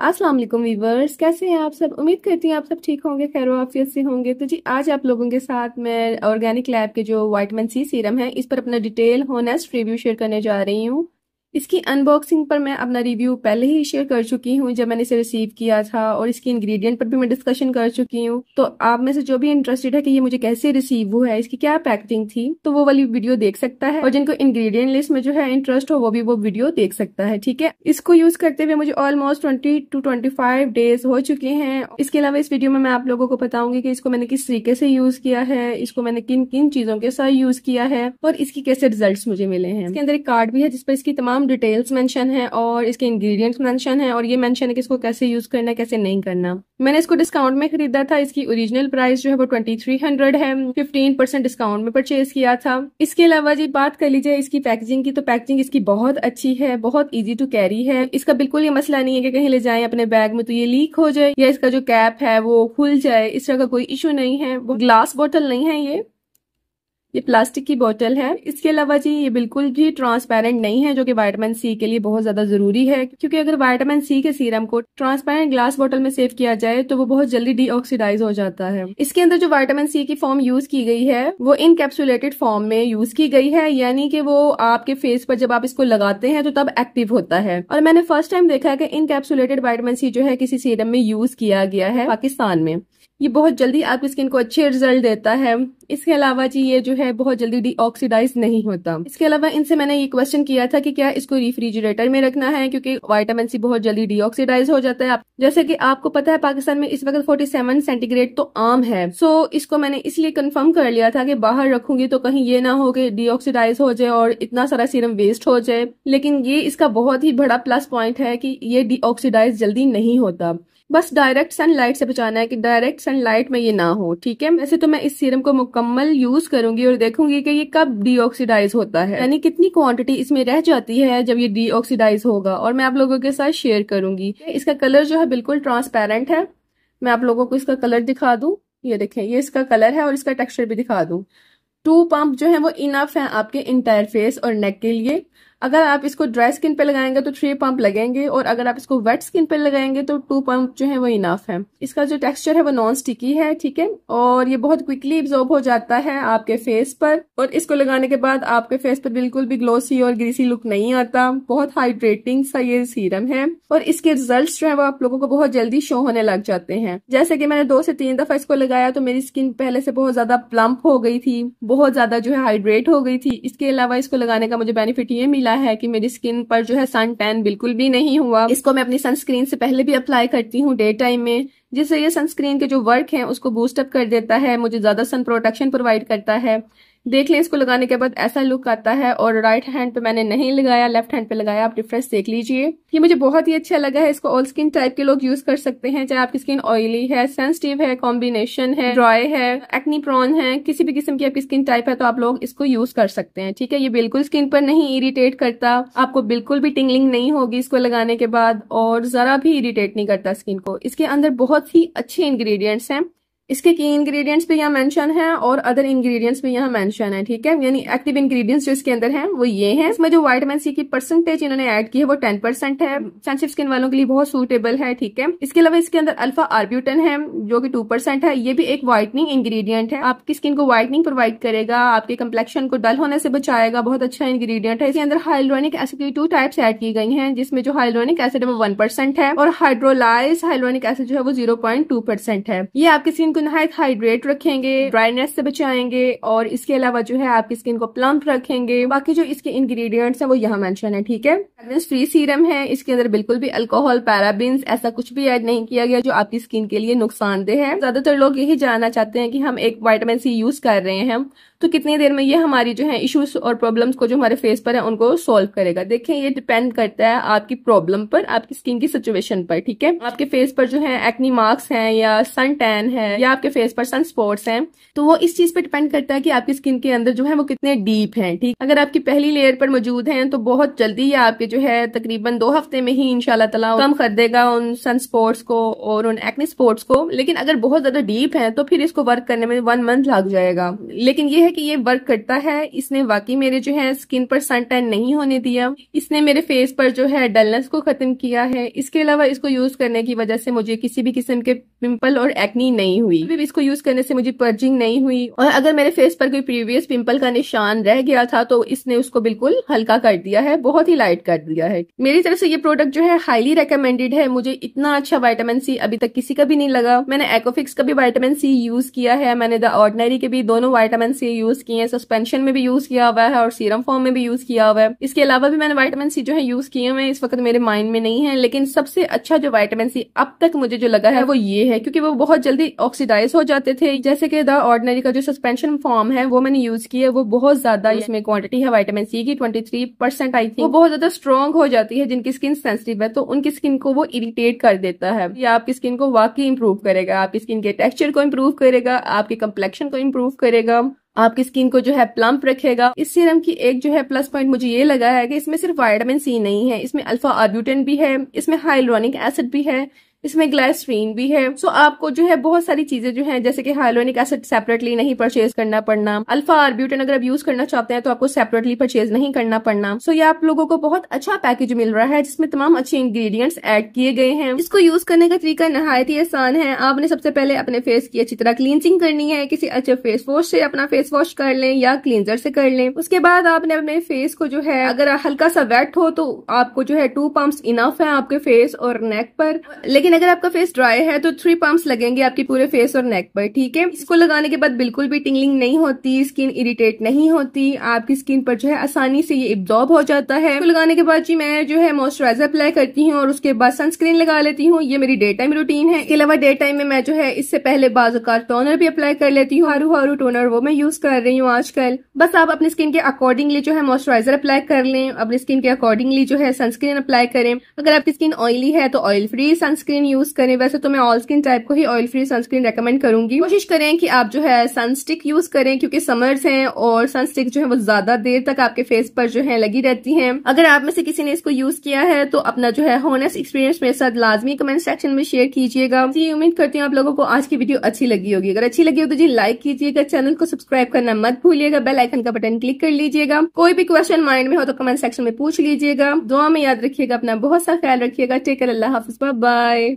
अस्सलाम वालेकुम वीवर्स, कैसे हैं आप सब। उम्मीद करती हूँ आप सब ठीक होंगे, खैर आफियत से होंगे। तो जी आज आप लोगों के साथ मैं ऑर्गेनिक लैब के जो विटामिन सी सीरम है इस पर अपना डिटेल होनेस्ट रिव्यू शेयर करने जा रही हूँ। इसकी अनबॉक्सिंग पर मैं अपना रिव्यू पहले ही शेयर कर चुकी हूँ जब मैंने इसे रिसीव किया था, और इसकी इंग्रेडिएंट पर भी मैं डिस्कशन कर चुकी हूँ। तो आप में से जो भी इंटरेस्टेड है कि ये मुझे कैसे रिसीव हुआ है, इसकी क्या पैकेजिंग थी, तो वो वाली वीडियो देख सकता है। और जिनको इंग्रेडिएंट लिस्ट में जो है इंटरेस्ट हो वो भी वो वीडियो देख सकता है। ठीक है, इसको यूज करते हुए मुझे ऑलमोस्ट 20 to 25 डेज हो चुके हैं। इसके अलावा इस वीडियो में मैं आप लोगों को बताऊंगी कि इसको मैंने किस तरीके से यूज किया है, इसको मैंने किन किन चीजों के साथ यूज किया है और इसकी कैसे रिजल्ट्स मुझे मिले हैं। इसके अंदर एक कार्ड भी है जिसपर इसकी तमाम डिटेल्स मेंशन है और इसके इंग्रेडिएंट्स मेंशन है, और ये मेंशन है कि इसको कैसे यूज करना है, कैसे नहीं करना। मैंने इसको डिस्काउंट में खरीदा था। इसकी ओरिजिनल प्राइस जो है वो 2300 है, 15% डिस्काउंट में परचेज किया था। इसके अलावा जी बात कर लीजिए इसकी पैकेजिंग की, तो पैकेजिंग इसकी बहुत अच्छी है, बहुत इजी टू कैरी है। इसका बिल्कुल ये मसला नहीं है कि कहीं ले जाएं अपने बैग में तो ये लीक हो जाए या इसका जो कैप है वो खुल जाए, इस तरह का कोई इशू नहीं है। वो ग्लास बोतल नहीं है, ये प्लास्टिक की बोतल है। इसके अलावा जी ये बिल्कुल भी ट्रांसपेरेंट नहीं है, जो कि विटामिन सी के लिए बहुत ज्यादा जरूरी है, क्योंकि अगर विटामिन सी के सीरम को ट्रांसपेरेंट ग्लास बोतल में सेव किया जाए तो वो बहुत जल्दी डीऑक्सीडाइज हो जाता है। इसके अंदर जो विटामिन सी की फॉर्म यूज की गई है वो इनकैप्सुलेटेड फॉर्म में यूज की गई है, यानी कि वो आपके फेस पर जब आप इसको लगाते हैं तो तब एक्टिव होता है। और मैंने फर्स्ट टाइम देखा है कि इनकैप्सुलेटेड विटामिन सी जो है किसी सीरम में यूज किया गया है पाकिस्तान में। ये बहुत जल्दी आपकी स्किन को अच्छे रिजल्ट देता है। इसके अलावा जी ये जो है बहुत जल्दी डीऑक्सीडाइज नहीं होता। इसके अलावा इनसे मैंने ये क्वेश्चन किया था कि क्या इसको रेफ्रिजरेटर में रखना है, क्योंकि विटामिन सी बहुत जल्दी डीऑक्सीडाइज हो जाता है। जैसे कि आपको पता है पाकिस्तान में इस वक्त 47 सेंटीग्रेड तो आम है। सो इसको मैंने इसलिए कंफर्म कर लिया था कि बाहर रखूंगी तो कहीं ये ना हो कि डीऑक्सीडाइज हो जाए और इतना सारा सीरम वेस्ट हो जाए। लेकिन ये इसका बहुत ही बड़ा प्लस पॉइंट है कि ये डीऑक्सीडाइज जल्दी नहीं होता। बस डायरेक्ट सनलाइट से बचाना है कि डायरेक्ट सनलाइट में ये ना हो। ठीक है, वैसे तो मैं इस सीरम को मुकम्मल यूज करूंगी और देखूंगी कि ये कब डीऑक्सीडाइज होता है, यानी कितनी क्वांटिटी इसमें रह जाती है जब ये डीऑक्सीडाइज होगा, और मैं आप लोगों के साथ शेयर करूंगी। इसका कलर जो है बिल्कुल ट्रांसपेरेंट है। मैं आप लोगों को इसका कलर दिखा दूं, ये देखें, ये इसका कलर है, और इसका टेक्सचर भी दिखा दूं। 2 पंप जो है वो इनफ है आपके इंटायर फेस और नेक के लिए। अगर आप इसको ड्राई स्किन पे लगाएंगे तो 3 पंप लगेंगे, और अगर आप इसको वेट स्किन पे लगाएंगे तो 2 पंप जो है वो इनफ है। इसका जो टेक्सचर है वो नॉन स्टिकी है, ठीक है, और ये बहुत क्विकली एब्जॉर्ब हो जाता है आपके फेस पर, और इसको लगाने के बाद आपके फेस पर बिल्कुल भी ग्लोसी और ग्रीसी लुक नहीं आता। बहुत हाइड्रेटिंग सा ये सीरम है, और इसके रिजल्ट्स जो है वो आप लोगों को बहुत जल्दी शो होने लग जाते हैं। जैसे कि मैंने 2 से 3 दफा इसको लगाया तो मेरी स्किन पहले से बहुत ज्यादा प्लम्प हो गई थी, बहुत ज्यादा जो है हाइड्रेट हो गई थी। इसके अलावा इसको लगाने का मुझे बेनिफिट ये मिला है कि मेरी स्किन पर जो है सन टैन बिल्कुल भी नहीं हुआ। इसको मैं अपनी सनस्क्रीन से पहले भी अप्लाई करती हूँ डे टाइम में, जिससे ये सनस्क्रीन के जो वर्क है उसको बूस्ट अप कर देता है, मुझे ज्यादा सन प्रोटेक्शन प्रोवाइड करता है। देख लें, इसको लगाने के बाद ऐसा लुक आता है, और राइट हैंड पे मैंने नहीं लगाया, लेफ्ट हैंड पे लगाया, आप डिफरेंस देख लीजिए। ये मुझे बहुत ही अच्छा लगा है। इसको ऑल स्किन टाइप के लोग यूज कर सकते हैं, चाहे आपकी स्किन ऑयली है, सेंसिटिव है, कॉम्बिनेशन है, ड्राई है, एक्नी प्रोन है, किसी भी किस्म की आपकी स्किन टाइप है तो आप लोग इसको यूज कर सकते हैं। ठीक है, ये बिल्कुल स्किन पर नहीं इरिटेट करता, आपको बिल्कुल भी टिंगलिंग नहीं होगी इसको लगाने के बाद, और जरा भी इरिटेट नहीं करता स्किन को। इसके अंदर बहुत ही अच्छे इंग्रेडिएंट्स हैं। इसके की इंग्रेडिएंट्स भी यहाँ मेंशन है और अदर इंग्रेडिएंट्स भी यहाँ मेंशन है। ठीक है, यानी एक्टिव इंग्रेडिएंट्स जो इसके अंदर हैं वो ये हैं। इसमें जो विटामिन सी की परसेंटेज इन्होंने ऐड की है वो 10% है, सेंसिटिव स्किन वालों के लिए बहुत सूटेबल है। ठीक है, इसके अलावा इसके अंदर अल्फा आर्ब्यूटन है जो कि 2% है। ये भी एक व्हाइटनिंग इंग्रेडिएंट है, आपकी स्किन को व्हाइटनिंग प्रोवाइड करेगा, आपके कंप्लेक्शन को डल होने से बचाएगा, बहुत अच्छा इंग्रेडिएंट है। इसके अंदर हाइलुरोनिक एसिड की 2 टाइप्स ऐड की गई हैं, जिसमें जो हाइलुरोनिक एसिड है वो 1% है, और हाइड्रोलाइज हाइलुरोनिक एसिड जो है वो 0.2% है। ये आपकी स्किन को नहायत हाइड्रेट रखेंगे, ड्राइनेस से बचाएंगे, और इसके अलावा जो है आपकी स्किन को प्लम्प रखेंगे। बाकी जो इसके इंग्रेडिएंट्स हैं वो यहाँ मेंशन है। ठीक है, फ्रेग्रेंस फ्री सीरम है, इसके अंदर बिल्कुल भी अल्कोहल, पैराबेन्स ऐसा कुछ भी ऐड नहीं किया गया जो आपकी स्किन के लिए नुकसानदेह है। ज्यादातर लोग यही जानना चाहते हैं कि हम एक विटामिन सी यूज कर रहे हैं तो कितनी देर में ये हमारी जो है इश्यूज और प्रॉब्लम्स को जो हमारे फेस पर है उनको सॉल्व करेगा। देखें, ये डिपेंड करता है आपकी प्रॉब्लम पर, आपकी स्किन की सिचुएशन पर। ठीक है, आपके फेस पर जो है एक्नी मार्क्स हैं या सन टैन है या आपके फेस पर सन स्पॉट्स हैं, तो वो इस चीज पे डिपेंड करता है कि आपकी स्किन के अंदर जो है वो कितने डीप हैं। ठीक, अगर आपकी पहली लेयर पर मौजूद हैं तो बहुत जल्दी ये आपके जो है तकरीबन 2 हफ्ते में ही इंशाल्लाह ताला कम कर देगा उन सन स्पॉट्स को और उन एक्नी स्पॉट्स को। लेकिन अगर बहुत ज्यादा डीप है तो फिर इसको वर्क करने में 1 मंथ लग जाएगा। लेकिन ये है कि ये वर्क करता है। इसने वाकई मेरे जो है स्किन पर सन टैन नहीं होने दिया, इसने मेरे फेस पर जो है डलनेस को खत्म किया है। इसके अलावा इसको यूज करने की वजह से मुझे किसी भी किस्म के पिंपल और एक्नी नहीं हुई, अभी भी इसको यूज करने से मुझे पर्जिंग नहीं हुई। और अगर मेरे फेस पर कोई प्रीवियस पिंपल का निशान रह गया था तो इसने उसको बिल्कुल हल्का कर दिया है, बहुत ही लाइट कर दिया है। मेरी तरफ से ये प्रोडक्ट जो है हाईली रिकमेंडेड है। मुझे इतना अच्छा विटामिन सी अभी तक किसी का भी नहीं लगा। मैंने एक्वाफिक्स का भी विटामिन सी यूज किया है, मैंने द ऑर्डिनरी के भी दोनों विटामिन सी यूज किए हैं, सस्पेंशन में भी यूज किया हुआ है और सीरम फॉर्म में भी यूज किया हुआ है। इसके अलावा भी मैंने विटामिन सी जो है यूज किए हुए हैं, इस वक्त मेरे माइंड में नहीं है। लेकिन सबसे अच्छा जो विटामिन सी अब तक मुझे जो लगा है वो ये है, क्योंकि वो बहुत जल्दी ऑक्सीडाइज हो जाते थे। जैसे कि द ऑर्डिनरी का जो सस्पेंशन फॉर्म है वो मैंने यूज किया, वो बहुत ज्यादा इसमें क्वांटिटी है विटामिन सी की 23% आई थिंक, वो बहुत ज्यादा स्ट्रॉन्ग हो जाती है। जिनकी स्किन सेंसिटिव है तो उनकी स्किन को वो इरिटेट कर देता है। ये आपकी स्किन को वाकई इंप्रूव करेगा, आपकी स्किन के टेक्सचर को इंप्रूव करेगा, आपके कंप्लेक्शन को इंप्रूव करेगा, आपकी स्किन को जो है प्लम्प रखेगा। इस सीरम की एक जो है प्लस पॉइंट मुझे ये लगा है कि इसमें सिर्फ विटामिन सी नहीं है, इसमें अल्फा आर्ब्यूटिन भी है, इसमें हाइलुरोनिक एसिड भी है, इसमें ग्लाइसरीन भी है। सो आपको जो है बहुत सारी चीजें जो है, जैसे कि हाइलुरोनिक एसिड सेपरेटली नहीं परचेज करना पड़ना, अल्फा आर्ब्यूटिन अगर आप यूज करना चाहते हैं तो आपको सेपरेटली परचेज नहीं करना पड़ना। सो ये आप लोगों को बहुत अच्छा पैकेज मिल रहा है जिसमें तमाम अच्छे इंग्रेडिएंट्स ऐड किए गए हैं। इसको यूज करने का तरीका नहायत ही आसान है। आपने सबसे पहले अपने फेस की अच्छी तरह क्लींजिंग करनी है। किसी अच्छे फेस वॉश से अपना फेस वॉश कर लें या क्लींजर से कर लें। उसके बाद आपने अपने फेस को जो है, अगर हल्का सा वेट हो तो आपको जो है 2 पंप्स इनफ है आपके फेस और नेक पर, लेकिन अगर आपका फेस ड्राई है तो 3 पंप्स लगेंगे आपके पूरे फेस और नेक पर। ठीक है, इसको लगाने के बाद बिल्कुल भी टिंगलिंग नहीं होती, स्किन इरिटेट नहीं होती, आपकी स्किन पर जो है आसानी से ये एब्जॉर्ब हो जाता है। इसको लगाने के बाद जी मैं जो है मॉइस्चराइजर अप्लाई करती हूँ और उसके बाद सनस्क्रीन लगा लेती हूँ। ये मेरी डे टाइम रूटीन है। इसके अलावा डे टाइम में मैं जो है इससे पहले बाजू का टोनर भी अप्लाई कर लेती हूँ, हारू हारू टोनर, वो मैं यूज कर रही हूँ आजकल। बस आप अपनी स्किन के अकॉर्डिंगली जो है मॉइस्चराइजर अप्लाई कर लें, अपनी स्किन के अकॉर्डिंगली जो है सनस्क्रीन अप्लाई करें। अगर आपकी स्किन ऑयली है तो ऑयल फ्री सनस्क्रीन यूज करें। वैसे तो मैं ऑल स्किन टाइप को ही ऑयल फ्री सनस्क्रीन रेकमेंड करूंगी। कोशिश करें कि आप जो है सनस्टिक यूज करें, क्योंकि समर्स हैं और सनस्टिक जो है वो ज्यादा देर तक आपके फेस पर जो है लगी रहती हैं। अगर आप में से किसी ने इसको यूज किया है तो अपना जो है हॉनेस्ट एक्सपीरियंस मेरे साथ लाजमी कमेंट सेक्शन में शेयर कीजिएगा। जी उम्मीद करती हूँ आप लोगों को आज की वीडियो अच्छी लगी होगी। अगर अच्छी लगी हो तो जी लाइक कीजिएगा, चैनल को सब्सक्राइब करना मत भूलिएगा, बेल आइकन का बटन क्लिक कर लीजिएगा। कोई भी क्वेश्चन माइंड में हो तो कमेंट सेक्शन में पूछ लीजिएगा। दुआ में याद रखिएगा, अपना बहुत सा ख्याल रखिएगा। टेक केयर, अल्लाह हाफिज, बाय बाय।